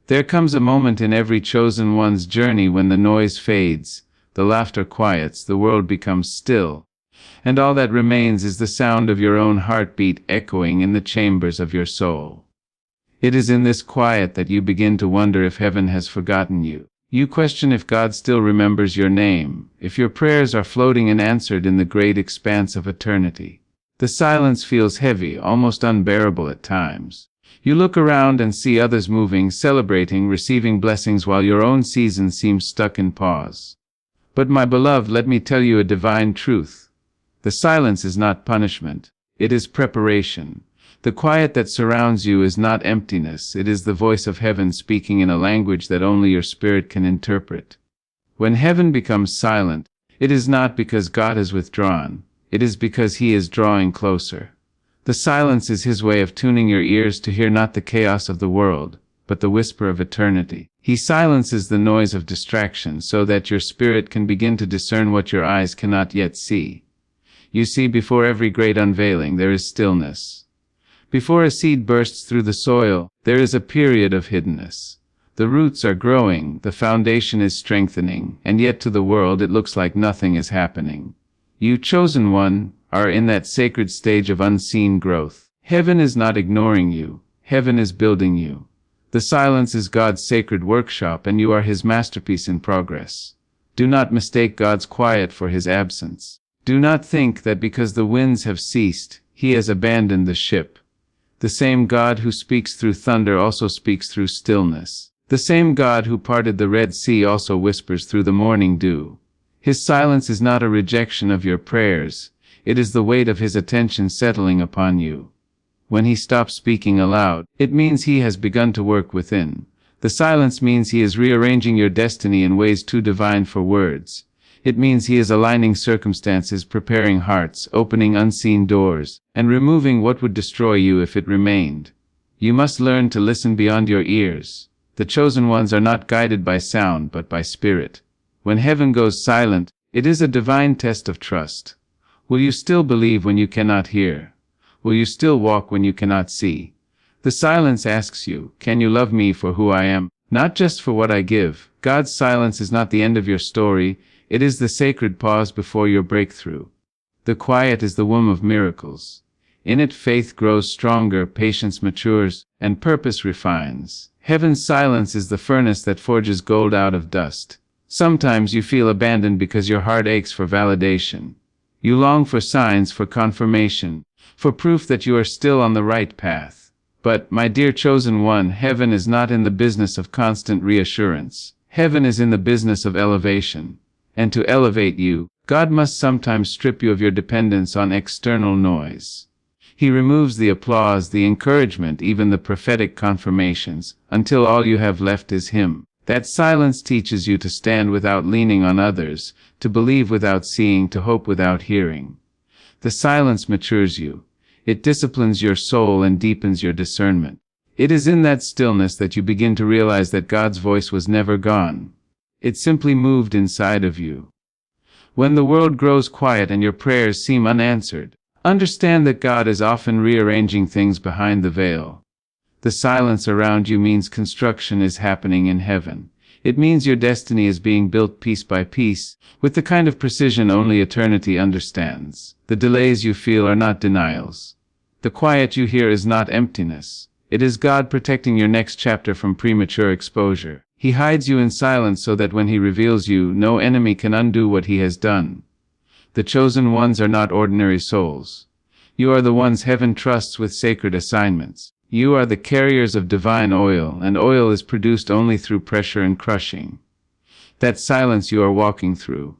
There comes a moment in every chosen one's journey when the noise fades, the laughter quiets, the world becomes still, and all that remains is the sound of your own heartbeat echoing in the chambers of your soul. It is in this quiet that you begin to wonder if heaven has forgotten you. You question if God still remembers your name, if your prayers are floating unanswered in the great expanse of eternity. The silence feels heavy, almost unbearable at times. You look around and see others moving, celebrating, receiving blessings while your own season seems stuck in pause. But my beloved, let me tell you a divine truth. The silence is not punishment. It is preparation. The quiet that surrounds you is not emptiness. It is the voice of heaven speaking in a language that only your spirit can interpret. When heaven becomes silent, it is not because God has withdrawn. It is because He is drawing closer. The silence is His way of tuning your ears to hear not the chaos of the world, but the whisper of eternity. He silences the noise of distraction so that your spirit can begin to discern what your eyes cannot yet see. You see, before every great unveiling, there is stillness. Before a seed bursts through the soil, there is a period of hiddenness. The roots are growing, the foundation is strengthening, and yet to the world it looks like nothing is happening. You, chosen one, are in that sacred stage of unseen growth. Heaven is not ignoring you. Heaven is building you. The silence is God's sacred workshop, and you are His masterpiece in progress. Do not mistake God's quiet for His absence. Do not think that because the winds have ceased, He has abandoned the ship. The same God who speaks through thunder also speaks through stillness. The same God who parted the Red Sea also whispers through the morning dew. His silence is not a rejection of your prayers. It is the weight of His attention settling upon you. When He stops speaking aloud, it means He has begun to work within. The silence means He is rearranging your destiny in ways too divine for words. It means He is aligning circumstances, preparing hearts, opening unseen doors, and removing what would destroy you if it remained. You must learn to listen beyond your ears. The chosen ones are not guided by sound but by spirit. When heaven goes silent, it is a divine test of trust. Will you still believe when you cannot hear? Will you still walk when you cannot see? The silence asks you, can you love me for who I am, not just for what I give? God's silence is not the end of your story. It is the sacred pause before your breakthrough. The quiet is the womb of miracles. In it faith grows stronger, patience matures, and purpose refines. Heaven's silence is the furnace that forges gold out of dust. Sometimes you feel abandoned because your heart aches for validation. You long for signs, for confirmation, for proof that you are still on the right path. But, my dear chosen one, heaven is not in the business of constant reassurance. Heaven is in the business of elevation. And to elevate you, God must sometimes strip you of your dependence on external noise. He removes the applause, the encouragement, even the prophetic confirmations, until all you have left is Him. That silence teaches you to stand without leaning on others, to believe without seeing, to hope without hearing. The silence matures you. It disciplines your soul and deepens your discernment. It is in that stillness that you begin to realize that God's voice was never gone. It simply moved inside of you. When the world grows quiet and your prayers seem unanswered, understand that God is often rearranging things behind the veil. The silence around you means construction is happening in heaven. It means your destiny is being built piece by piece, with the kind of precision only eternity understands. The delays you feel are not denials. The quiet you hear is not emptiness. It is God protecting your next chapter from premature exposure. He hides you in silence so that when He reveals you, no enemy can undo what He has done. The chosen ones are not ordinary souls. You are the ones heaven trusts with sacred assignments. You are the carriers of divine oil, and oil is produced only through pressure and crushing. That silence you are walking through.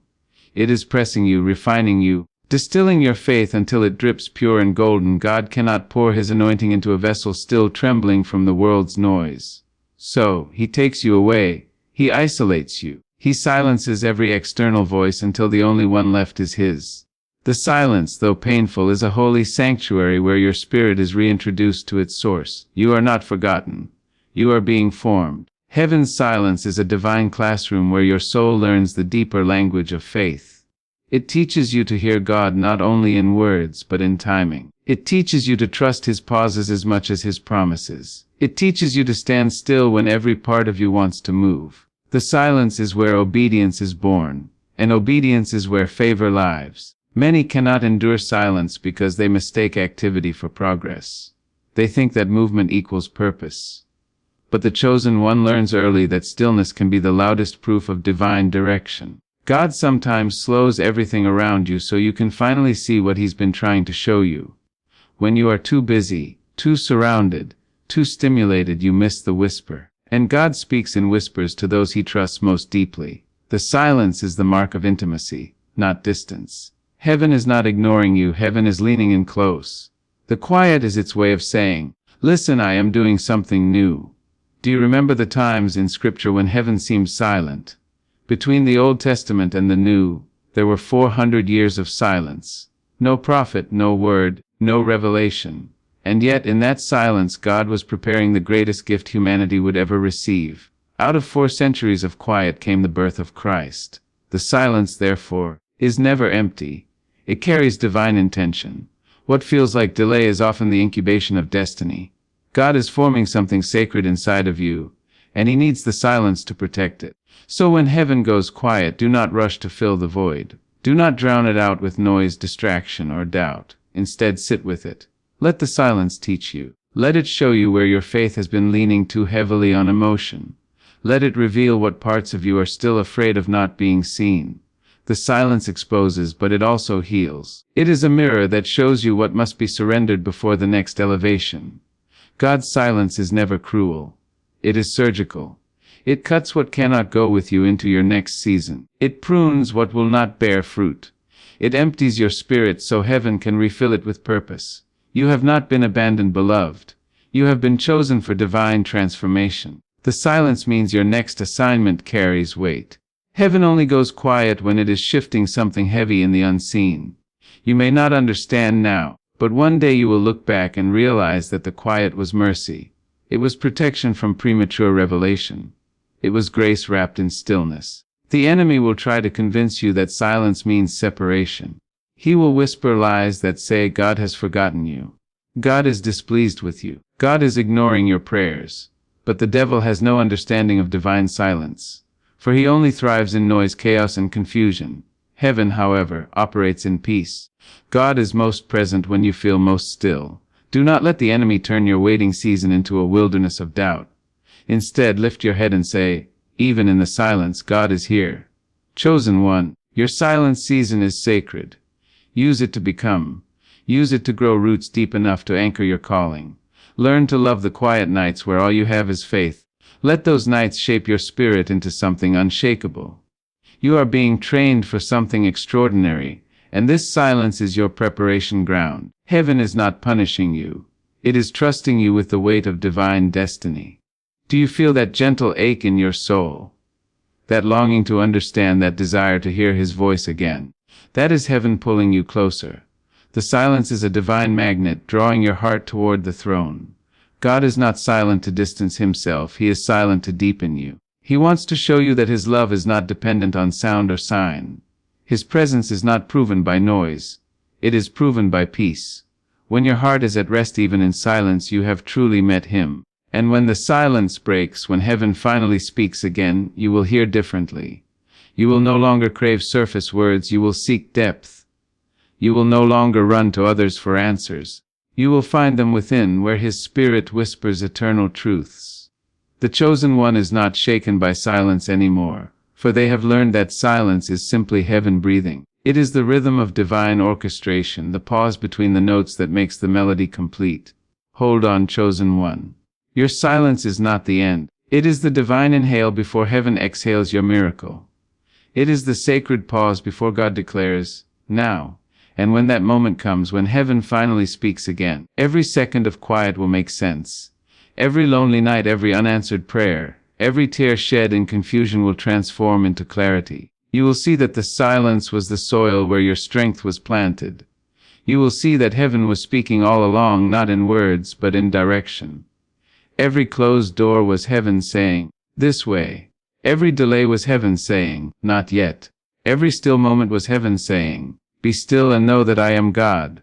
It is pressing you, refining you, distilling your faith until it drips pure and golden. God cannot pour His anointing into a vessel still trembling from the world's noise. So, He takes you away. He isolates you. He silences every external voice until the only one left is His. The silence, though painful, is a holy sanctuary where your spirit is reintroduced to its source. You are not forgotten. You are being formed. Heaven's silence is a divine classroom where your soul learns the deeper language of faith. It teaches you to hear God not only in words but in timing. It teaches you to trust his pauses as much as his promises. It teaches you to stand still when every part of you wants to move. The silence is where obedience is born, and obedience is where favor lives. Many cannot endure silence because they mistake activity for progress. They think that movement equals purpose. But the chosen one learns early that stillness can be the loudest proof of divine direction. God sometimes slows everything around you so you can finally see what he's been trying to show you. When you are too busy, too surrounded, too stimulated, you miss the whisper. And God speaks in whispers to those he trusts most deeply. The silence is the mark of intimacy, not distance. Heaven is not ignoring you, heaven is leaning in close. The quiet is its way of saying, "Listen, I am doing something new." Do you remember the times in Scripture when heaven seemed silent? Between the Old Testament and the New, there were 400 years of silence. No prophet, no word, no revelation. And yet in that silence God was preparing the greatest gift humanity would ever receive. Out of 4 centuries of quiet came the birth of Christ. The silence, therefore, is never empty. It carries divine intention. What feels like delay is often the incubation of destiny. God is forming something sacred inside of you, and he needs the silence to protect it. So when heaven goes quiet, do not rush to fill the void. Do not drown it out with noise, distraction, or doubt. Instead, sit with it. Let the silence teach you. Let it show you where your faith has been leaning too heavily on emotion. Let it reveal what parts of you are still afraid of not being seen. The silence exposes, but it also heals. It is a mirror that shows you what must be surrendered before the next elevation. God's silence is never cruel. It is surgical. It cuts what cannot go with you into your next season. It prunes what will not bear fruit. It empties your spirit so heaven can refill it with purpose. You have not been abandoned, beloved. You have been chosen for divine transformation. The silence means your next assignment carries weight. Heaven only goes quiet when it is shifting something heavy in the unseen. You may not understand now, but one day you will look back and realize that the quiet was mercy. It was protection from premature revelation. It was grace wrapped in stillness. The enemy will try to convince you that silence means separation. He will whisper lies that say God has forgotten you. God is displeased with you. God is ignoring your prayers. But the devil has no understanding of divine silence, for he only thrives in noise, chaos, and confusion. Heaven, however, operates in peace. God is most present when you feel most still. Do not let the enemy turn your waiting season into a wilderness of doubt. Instead, lift your head and say, even in the silence, God is here. Chosen one, your silent season is sacred. Use it to become. Use it to grow roots deep enough to anchor your calling. Learn to love the quiet nights where all you have is faith. Let those nights shape your spirit into something unshakable. You are being trained for something extraordinary, and this silence is your preparation ground. Heaven is not punishing you. It is trusting you with the weight of divine destiny. Do you feel that gentle ache in your soul? That longing to understand, that desire to hear his voice again? That is heaven pulling you closer. The silence is a divine magnet drawing your heart toward the throne. God is not silent to distance himself, he is silent to deepen you. He wants to show you that his love is not dependent on sound or sign. His presence is not proven by noise. It is proven by peace. When your heart is at rest even in silence, you have truly met him. And when the silence breaks, when heaven finally speaks again, you will hear differently. You will no longer crave surface words, you will seek depth. You will no longer run to others for answers. You will find them within, where his spirit whispers eternal truths. The chosen one is not shaken by silence anymore, for they have learned that silence is simply heaven breathing. It is the rhythm of divine orchestration, the pause between the notes that makes the melody complete. Hold on, chosen one. Your silence is not the end. It is the divine inhale before heaven exhales your miracle. It is the sacred pause before God declares, now. And when that moment comes, when heaven finally speaks again, every second of quiet will make sense. Every lonely night, every unanswered prayer, every tear shed in confusion will transform into clarity. You will see that the silence was the soil where your strength was planted. You will see that heaven was speaking all along, not in words, but in direction. Every closed door was heaven saying, this way. Every delay was heaven saying, not yet. Every still moment was heaven saying, be still and know that I am God.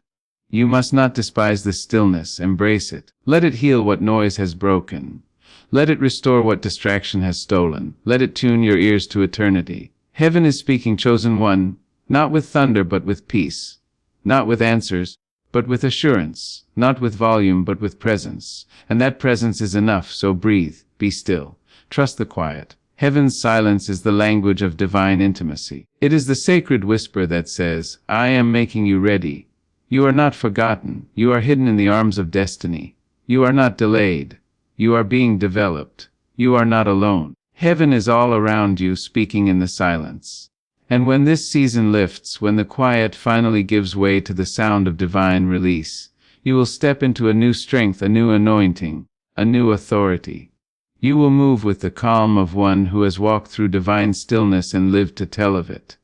You must not despise the stillness, embrace it. Let it heal what noise has broken. Let it restore what distraction has stolen. Let it tune your ears to eternity. Heaven is speaking, chosen one, not with thunder but with peace, not with answers, but with assurance, not with volume but with presence. And that presence is enough, so breathe, be still, trust the quiet. Heaven's silence is the language of divine intimacy. It is the sacred whisper that says, I am making you ready. You are not forgotten. You are hidden in the arms of destiny. You are not delayed. You are being developed. You are not alone. Heaven is all around you, speaking in the silence. And when this season lifts, when the quiet finally gives way to the sound of divine release, you will step into a new strength, a new anointing, a new authority. You will move with the calm of one who has walked through divine stillness and lived to tell of it.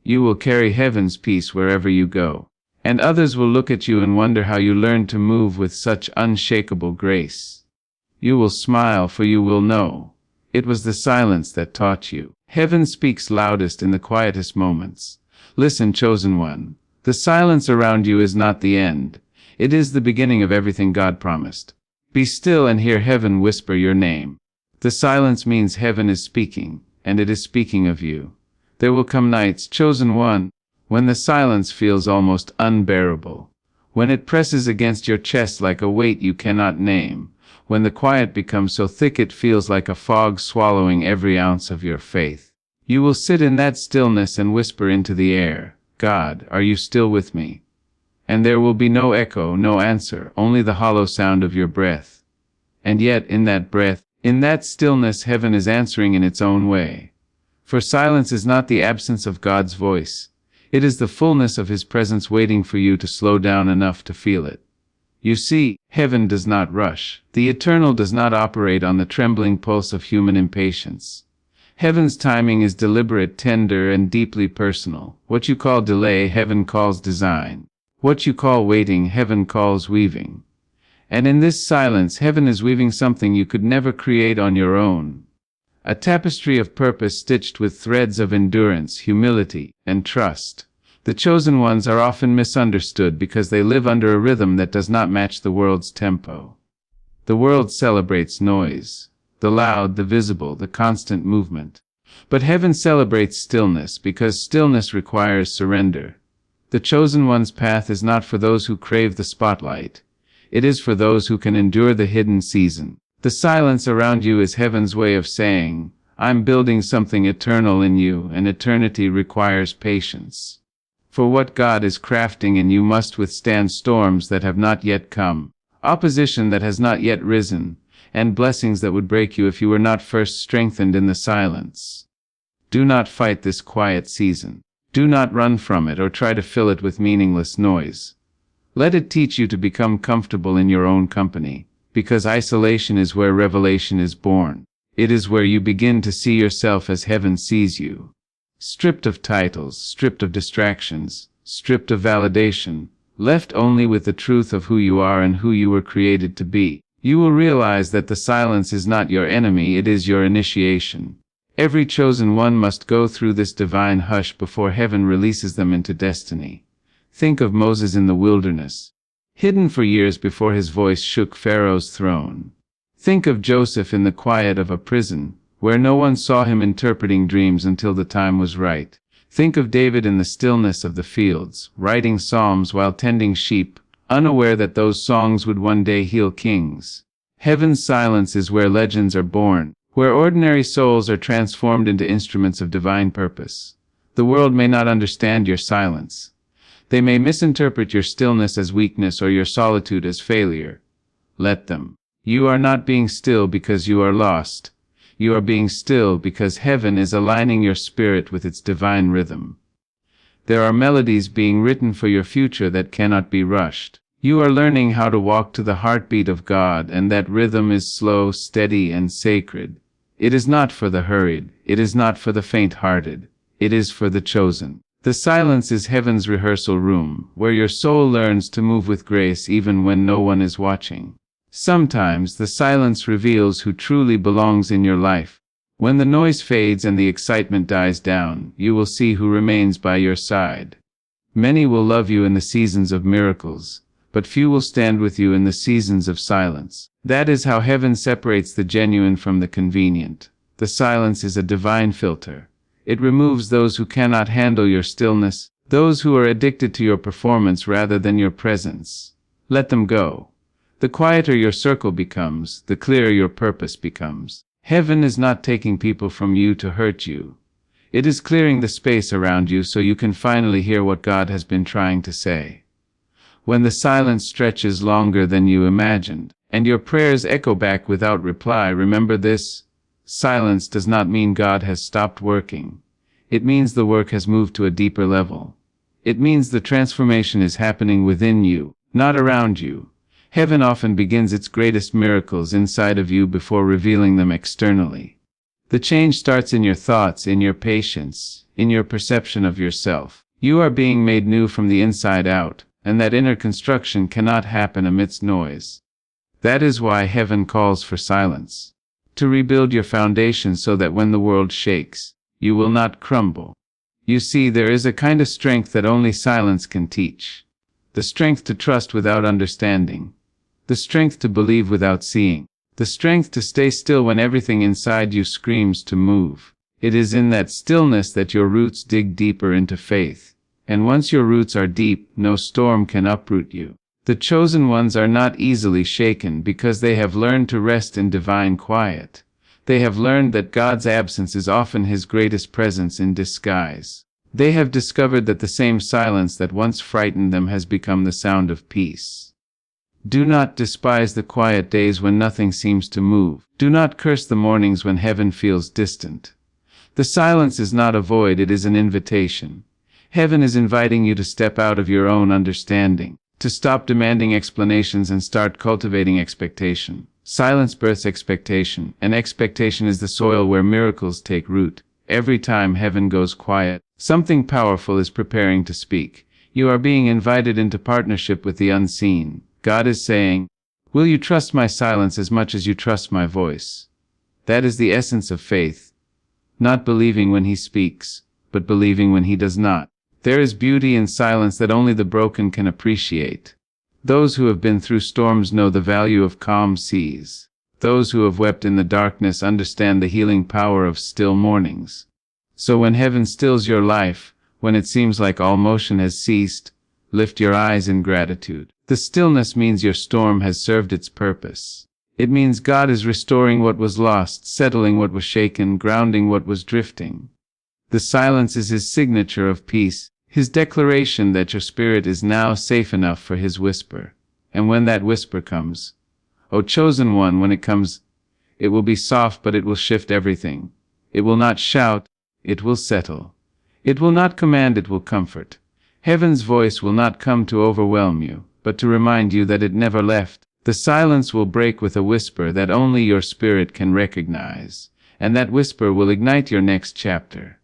You will carry heaven's peace wherever you go. And others will look at you and wonder how you learned to move with such unshakable grace. You will smile, for you will know it was the silence that taught you. Heaven speaks loudest in the quietest moments. Listen, chosen one. The silence around you is not the end. It is the beginning of everything God promised. Be still and hear heaven whisper your name. The silence means heaven is speaking, and it is speaking of you. There will come nights, chosen one, when the silence feels almost unbearable, when it presses against your chest like a weight you cannot name, when the quiet becomes so thick it feels like a fog swallowing every ounce of your faith. You will sit in that stillness and whisper into the air, God, are you still with me? And there will be no echo, no answer, only the hollow sound of your breath. And yet, in that breath, in that stillness, heaven is answering in its own way. For silence is not the absence of God's voice. It is the fullness of His presence waiting for you to slow down enough to feel it. You see, heaven does not rush. The eternal does not operate on the trembling pulse of human impatience. Heaven's timing is deliberate, tender, and deeply personal. What you call delay, heaven calls design. What you call waiting, heaven calls weaving. And in this silence, heaven is weaving something you could never create on your own. A tapestry of purpose stitched with threads of endurance, humility, and trust. The chosen ones are often misunderstood because they live under a rhythm that does not match the world's tempo. The world celebrates noise, the loud, the visible, the constant movement. But heaven celebrates stillness because stillness requires surrender. The chosen one's path is not for those who crave the spotlight. It is for those who can endure the hidden season. The silence around you is heaven's way of saying, I'm building something eternal in you, and eternity requires patience. For what God is crafting in you must withstand storms that have not yet come, opposition that has not yet risen, and blessings that would break you if you were not first strengthened in the silence. Do not fight this quiet season. Do not run from it or try to fill it with meaningless noise. Let it teach you to become comfortable in your own company, because isolation is where revelation is born. It is where you begin to see yourself as heaven sees you. Stripped of titles, stripped of distractions, stripped of validation, left only with the truth of who you are and who you were created to be. You will realize that the silence is not your enemy, it is your initiation. Every chosen one must go through this divine hush before heaven releases them into destiny. Think of Moses in the wilderness, hidden for years before his voice shook Pharaoh's throne. Think of Joseph in the quiet of a prison, where no one saw him interpreting dreams until the time was right. Think of David in the stillness of the fields, writing psalms while tending sheep, unaware that those songs would one day heal kings. Heaven's silence is where legends are born, where ordinary souls are transformed into instruments of divine purpose. The world may not understand your silence. They may misinterpret your stillness as weakness or your solitude as failure. Let them. You are not being still because you are lost. You are being still because heaven is aligning your spirit with its divine rhythm. There are melodies being written for your future that cannot be rushed. You are learning how to walk to the heartbeat of God, and that rhythm is slow, steady, and sacred. It is not for the hurried. It is not for the faint-hearted. It is for the chosen. The silence is heaven's rehearsal room, where your soul learns to move with grace even when no one is watching. Sometimes the silence reveals who truly belongs in your life. When the noise fades and the excitement dies down, you will see who remains by your side. Many will love you in the seasons of miracles. but few will stand with you in the seasons of silence. That is how heaven separates the genuine from the convenient. The silence is a divine filter. It removes those who cannot handle your stillness, those who are addicted to your performance rather than your presence. Let them go. The quieter your circle becomes, the clearer your purpose becomes. Heaven is not taking people from you to hurt you. It is clearing the space around you so you can finally hear what God has been trying to say. When the silence stretches longer than you imagined, and your prayers echo back without reply, remember this: silence does not mean God has stopped working. It means the work has moved to a deeper level. It means the transformation is happening within you, not around you. Heaven often begins its greatest miracles inside of you before revealing them externally. The change starts in your thoughts, in your patience, in your perception of yourself. You are being made new from the inside out, and that inner construction cannot happen amidst noise. That is why heaven calls for silence. To rebuild your foundation so that when the world shakes, you will not crumble. You see, there is a kind of strength that only silence can teach. The strength to trust without understanding. The strength to believe without seeing. The strength to stay still when everything inside you screams to move. It is in that stillness that your roots dig deeper into faith. And once your roots are deep, no storm can uproot you. The chosen ones are not easily shaken because they have learned to rest in divine quiet. They have learned that God's absence is often His greatest presence in disguise. They have discovered that the same silence that once frightened them has become the sound of peace. Do not despise the quiet days when nothing seems to move. Do not curse the mornings when heaven feels distant. The silence is not a void, it is an invitation. Heaven is inviting you to step out of your own understanding, to stop demanding explanations and start cultivating expectation. Silence births expectation, and expectation is the soil where miracles take root. Every time heaven goes quiet, something powerful is preparing to speak. You are being invited into partnership with the unseen. God is saying, "Will you trust my silence as much as you trust my voice?" That is the essence of faith. Not believing when He speaks, but believing when He does not. There is beauty in silence that only the broken can appreciate. Those who have been through storms know the value of calm seas. Those who have wept in the darkness understand the healing power of still mornings. So when heaven stills your life, when it seems like all motion has ceased, lift your eyes in gratitude. The stillness means your storm has served its purpose. It means God is restoring what was lost, settling what was shaken, grounding what was drifting. The silence is His signature of peace, His declaration that your spirit is now safe enough for His whisper. And when that whisper comes, O chosen one, when it comes, it will be soft, but it will shift everything. It will not shout, it will settle. It will not command, it will comfort. Heaven's voice will not come to overwhelm you, but to remind you that it never left. The silence will break with a whisper that only your spirit can recognize, and that whisper will ignite your next chapter.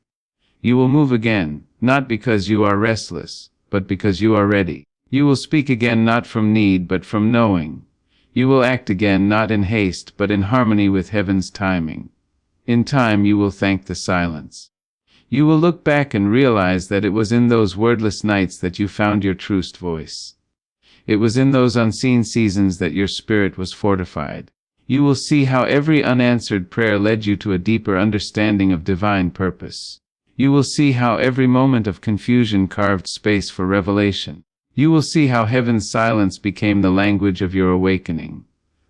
You will move again, not because you are restless, but because you are ready. You will speak again, not from need, but from knowing. You will act again, not in haste, but in harmony with heaven's timing. In time you will thank the silence. You will look back and realize that it was in those wordless nights that you found your truest voice. It was in those unseen seasons that your spirit was fortified. You will see how every unanswered prayer led you to a deeper understanding of divine purpose. You will see how every moment of confusion carved space for revelation. You will see how heaven's silence became the language of your awakening.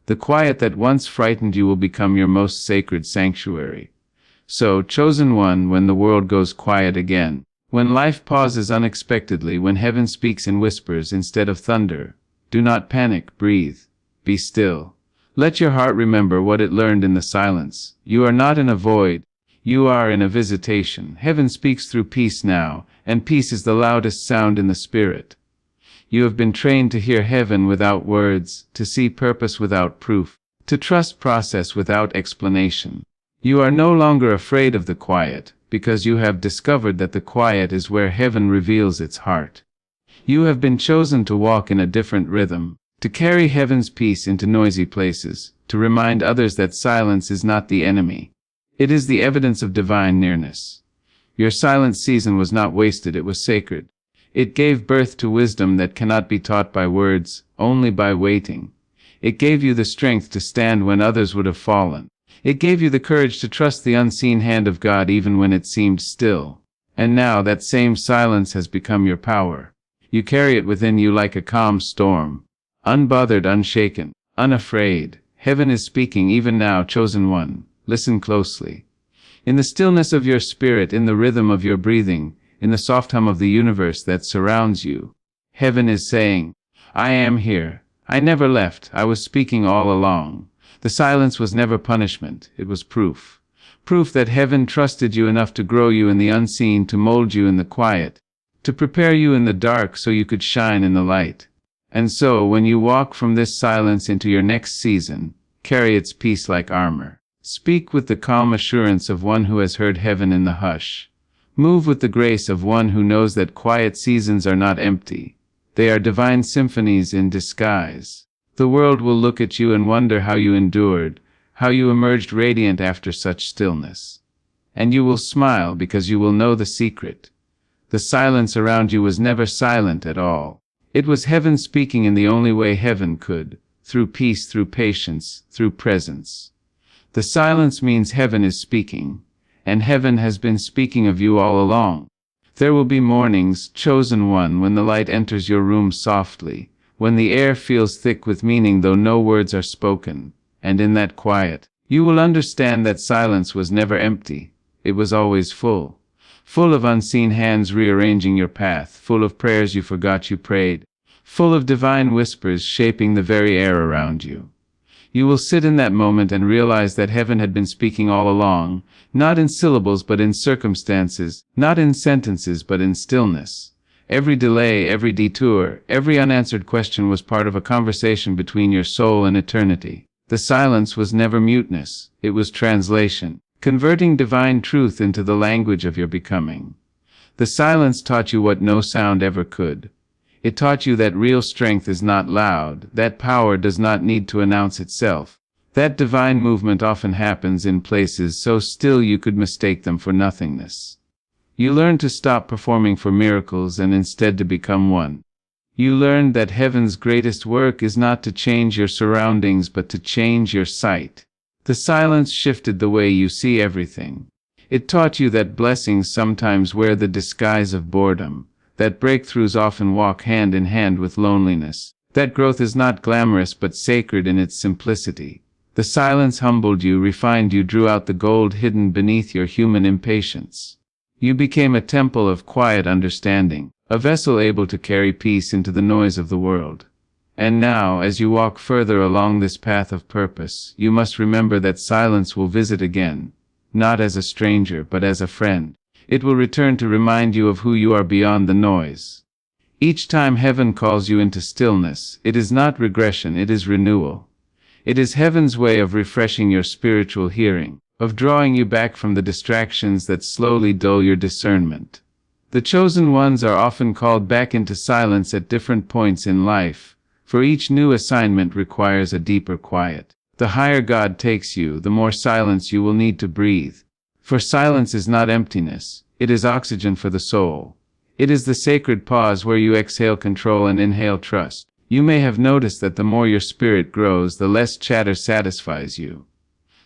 The quiet that once frightened you will become your most sacred sanctuary. So, chosen one, when the world goes quiet again, when life pauses unexpectedly, when heaven speaks in whispers instead of thunder, do not panic, breathe, be still. Let your heart remember what it learned in the silence. You are not in a void, you are in a visitation. Heaven speaks through peace now, and peace is the loudest sound in the spirit. You have been trained to hear heaven without words, to see purpose without proof, to trust process without explanation. You are no longer afraid of the quiet, because you have discovered that the quiet is where heaven reveals its heart. You have been chosen to walk in a different rhythm, to carry heaven's peace into noisy places, to remind others that silence is not the enemy. It is the evidence of divine nearness. Your silent season was not wasted, it was sacred. It gave birth to wisdom that cannot be taught by words, only by waiting. It gave you the strength to stand when others would have fallen. It gave you the courage to trust the unseen hand of God even when it seemed still. And now that same silence has become your power. You carry it within you like a calm storm. Unbothered, unshaken, unafraid. Heaven is speaking even now, chosen one. Listen closely. In the stillness of your spirit, in the rhythm of your breathing, in the soft hum of the universe that surrounds you, heaven is saying, I am here. I never left. I was speaking all along. The silence was never punishment. It was proof. Proof that heaven trusted you enough to grow you in the unseen, to mold you in the quiet, to prepare you in the dark so you could shine in the light. And so, when you walk from this silence into your next season, carry its peace like armor. Speak with the calm assurance of one who has heard heaven in the hush. Move with the grace of one who knows that quiet seasons are not empty. They are divine symphonies in disguise. The world will look at you and wonder how you endured, how you emerged radiant after such stillness. And you will smile because you will know the secret. The silence around you was never silent at all. It was heaven speaking in the only way heaven could, through peace, through patience, through presence. The silence means heaven is speaking, and heaven has been speaking of you all along. There will be mornings, chosen one, when the light enters your room softly, when the air feels thick with meaning though no words are spoken, and in that quiet, you will understand that silence was never empty. It was always full. Full of unseen hands rearranging your path, full of prayers you forgot you prayed, full of divine whispers shaping the very air around you. You will sit in that moment and realize that heaven had been speaking all along, not in syllables but in circumstances, not in sentences but in stillness. Every delay, every detour, every unanswered question was part of a conversation between your soul and eternity. The silence was never muteness, it was translation, converting divine truth into the language of your becoming. The silence taught you what no sound ever could. It taught you that real strength is not loud, that power does not need to announce itself, that divine movement often happens in places so still you could mistake them for nothingness. You learned to stop performing for miracles and instead to become one. You learned that heaven's greatest work is not to change your surroundings but to change your sight. The silence shifted the way you see everything. It taught you that blessings sometimes wear the disguise of boredom, that breakthroughs often walk hand in hand with loneliness, that growth is not glamorous but sacred in its simplicity. The silence humbled you, refined you, drew out the gold hidden beneath your human impatience. You became a temple of quiet understanding, a vessel able to carry peace into the noise of the world. And now, as you walk further along this path of purpose, you must remember that silence will visit again, not as a stranger but as a friend. It will return to remind you of who you are beyond the noise. Each time heaven calls you into stillness, it is not regression, it is renewal. It is heaven's way of refreshing your spiritual hearing, of drawing you back from the distractions that slowly dull your discernment. The chosen ones are often called back into silence at different points in life, for each new assignment requires a deeper quiet. The higher God takes you, the more silence you will need to breathe. For silence is not emptiness, it is oxygen for the soul. It is the sacred pause where you exhale control and inhale trust. You may have noticed that the more your spirit grows, the less chatter satisfies you.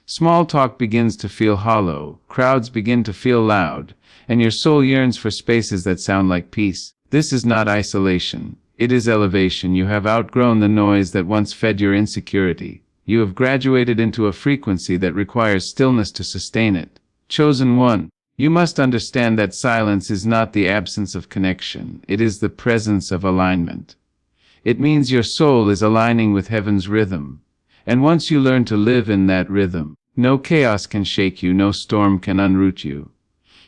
Small talk begins to feel hollow, crowds begin to feel loud, and your soul yearns for spaces that sound like peace. This is not isolation, it is elevation. You have outgrown the noise that once fed your insecurity. You have graduated into a frequency that requires stillness to sustain it. Chosen one, you must understand that silence is not the absence of connection, it is the presence of alignment. It means your soul is aligning with heaven's rhythm. And once you learn to live in that rhythm, no chaos can shake you, no storm can unroot you.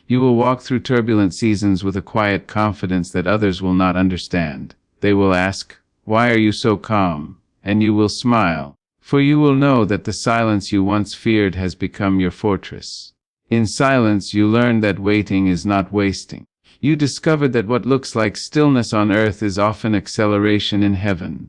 You will walk through turbulent seasons with a quiet confidence that others will not understand. They will ask, "Why are you so calm?" And you will smile, for you will know that the silence you once feared has become your fortress. In silence you learn that waiting is not wasting. You discovered that what looks like stillness on earth is often acceleration in heaven.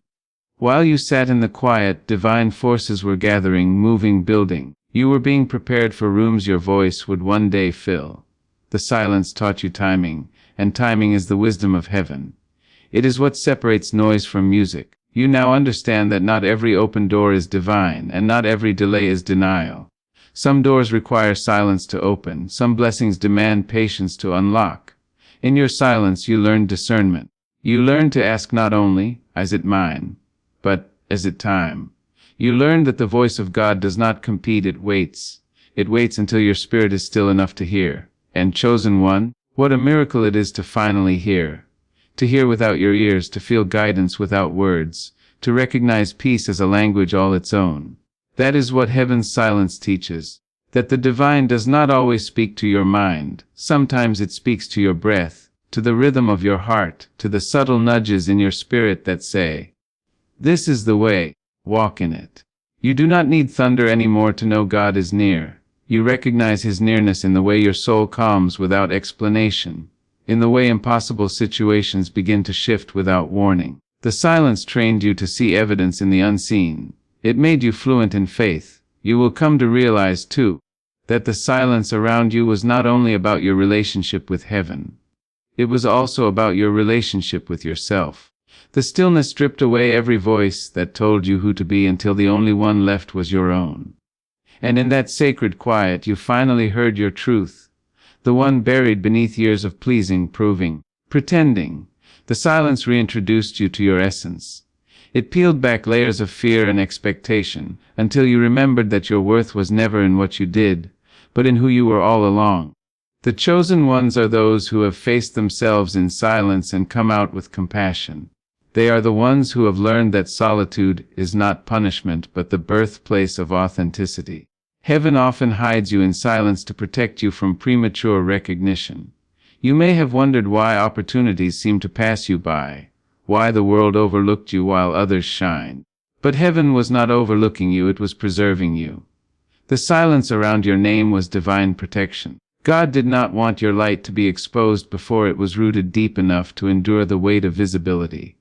While you sat in the quiet, divine forces were gathering, moving, building. You were being prepared for rooms your voice would one day fill. The silence taught you timing, and timing is the wisdom of heaven. It is what separates noise from music. You now understand that not every open door is divine, and not every delay is denial. Some doors require silence to open, some blessings demand patience to unlock. In your silence you learn discernment. You learn to ask not only, "Is it mine?" but, "Is it time?" You learn that the voice of God does not compete, it waits. It waits until your spirit is still enough to hear. And chosen one, what a miracle it is to finally hear. To hear without your ears, to feel guidance without words, to recognize peace as a language all its own. That is what heaven's silence teaches. That the divine does not always speak to your mind. Sometimes it speaks to your breath, to the rhythm of your heart, to the subtle nudges in your spirit that say, "This is the way, walk in it." You do not need thunder anymore to know God is near. You recognize His nearness in the way your soul calms without explanation, in the way impossible situations begin to shift without warning. The silence trained you to see evidence in the unseen. It made you fluent in faith. You will come to realize, too, that the silence around you was not only about your relationship with heaven. It was also about your relationship with yourself. The stillness stripped away every voice that told you who to be until the only one left was your own. And in that sacred quiet you finally heard your truth, the one buried beneath years of pleasing, proving, pretending. The silence reintroduced you to your essence. It peeled back layers of fear and expectation, until you remembered that your worth was never in what you did, but in who you were all along. The chosen ones are those who have faced themselves in silence and come out with compassion. They are the ones who have learned that solitude is not punishment but the birthplace of authenticity. Heaven often hides you in silence to protect you from premature recognition. You may have wondered why opportunities seem to pass you by, why the world overlooked you while others shine. But heaven was not overlooking you, it was preserving you. The silence around your name was divine protection. God did not want your light to be exposed before it was rooted deep enough to endure the weight of visibility.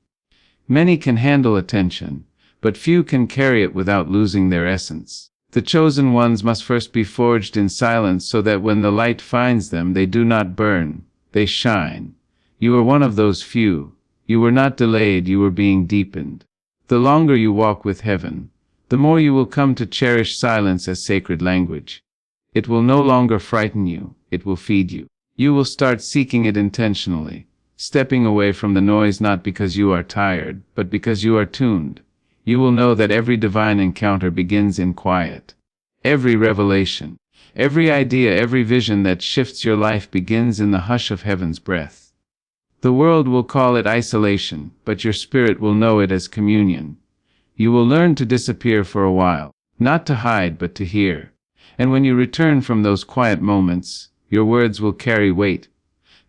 Many can handle attention, but few can carry it without losing their essence. The chosen ones must first be forged in silence so that when the light finds them they do not burn, they shine. You are one of those few. You were not delayed, you were being deepened. The longer you walk with heaven, the more you will come to cherish silence as sacred language. It will no longer frighten you, it will feed you. You will start seeking it intentionally, stepping away from the noise not because you are tired, but because you are tuned. You will know that every divine encounter begins in quiet. Every revelation, every idea, every vision that shifts your life begins in the hush of heaven's breath. The world will call it isolation, but your spirit will know it as communion. You will learn to disappear for a while, not to hide but to hear. And when you return from those quiet moments, your words will carry weight.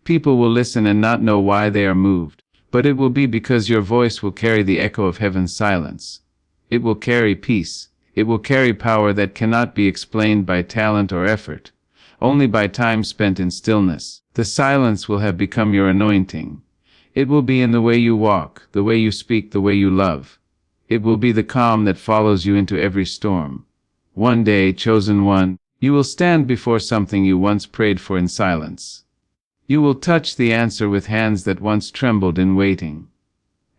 People will listen and not know why they are moved, but it will be because your voice will carry the echo of heaven's silence. It will carry peace. It will carry power that cannot be explained by talent or effort, only by time spent in stillness. The silence will have become your anointing. It will be in the way you walk, the way you speak, the way you love. It will be the calm that follows you into every storm. One day, chosen one, you will stand before something you once prayed for in silence. You will touch the answer with hands that once trembled in waiting.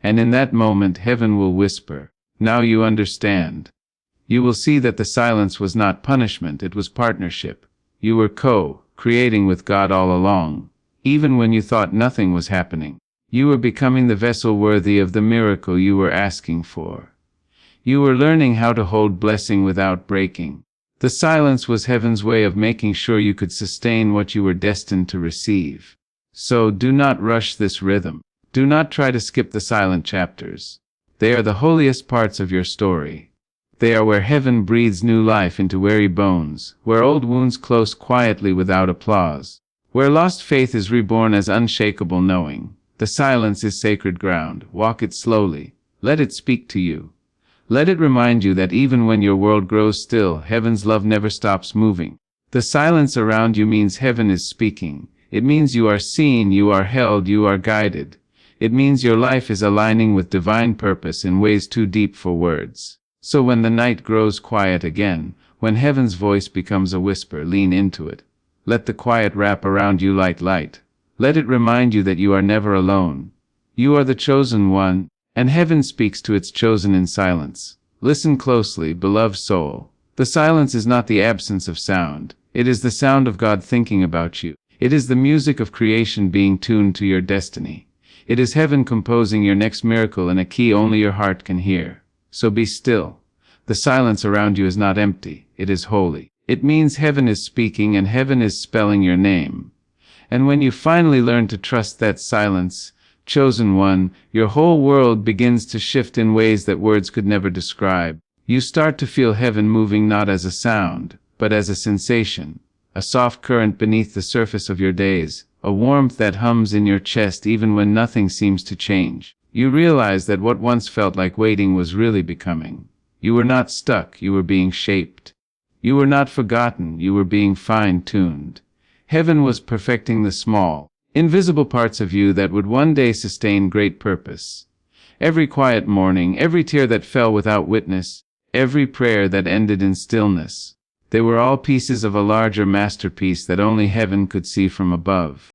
And in that moment heaven will whisper, "Now you understand." You will see that the silence was not punishment, it was partnership. You were co-creating with God all along. Even when you thought nothing was happening, you were becoming the vessel worthy of the miracle you were asking for. You were learning how to hold blessing without breaking. The silence was heaven's way of making sure you could sustain what you were destined to receive. So do not rush this rhythm. Do not try to skip the silent chapters. They are the holiest parts of your story. They are where heaven breathes new life into weary bones, where old wounds close quietly without applause, where lost faith is reborn as unshakable knowing. The silence is sacred ground. Walk it slowly. Let it speak to you. Let it remind you that even when your world grows still, heaven's love never stops moving. The silence around you means heaven is speaking. It means you are seen, you are held, you are guided. It means your life is aligning with divine purpose in ways too deep for words. So when the night grows quiet again, when heaven's voice becomes a whisper, lean into it. Let the quiet wrap around you like light. Let it remind you that you are never alone. You are the chosen one, and heaven speaks to its chosen in silence. Listen closely, beloved soul. The silence is not the absence of sound. It is the sound of God thinking about you. It is the music of creation being tuned to your destiny. It is heaven composing your next miracle in a key only your heart can hear. So be still. The silence around you is not empty. It is holy. It means heaven is speaking and heaven is spelling your name. And when you finally learn to trust that silence, chosen one, your whole world begins to shift in ways that words could never describe. You start to feel heaven moving not as a sound, but as a sensation, a soft current beneath the surface of your days, a warmth that hums in your chest even when nothing seems to change. You realize that what once felt like waiting was really becoming. You were not stuck, you were being shaped. You were not forgotten, you were being fine-tuned. Heaven was perfecting the small, invisible parts of you that would one day sustain great purpose. Every quiet morning, every tear that fell without witness, every prayer that ended in stillness, they were all pieces of a larger masterpiece that only heaven could see from above.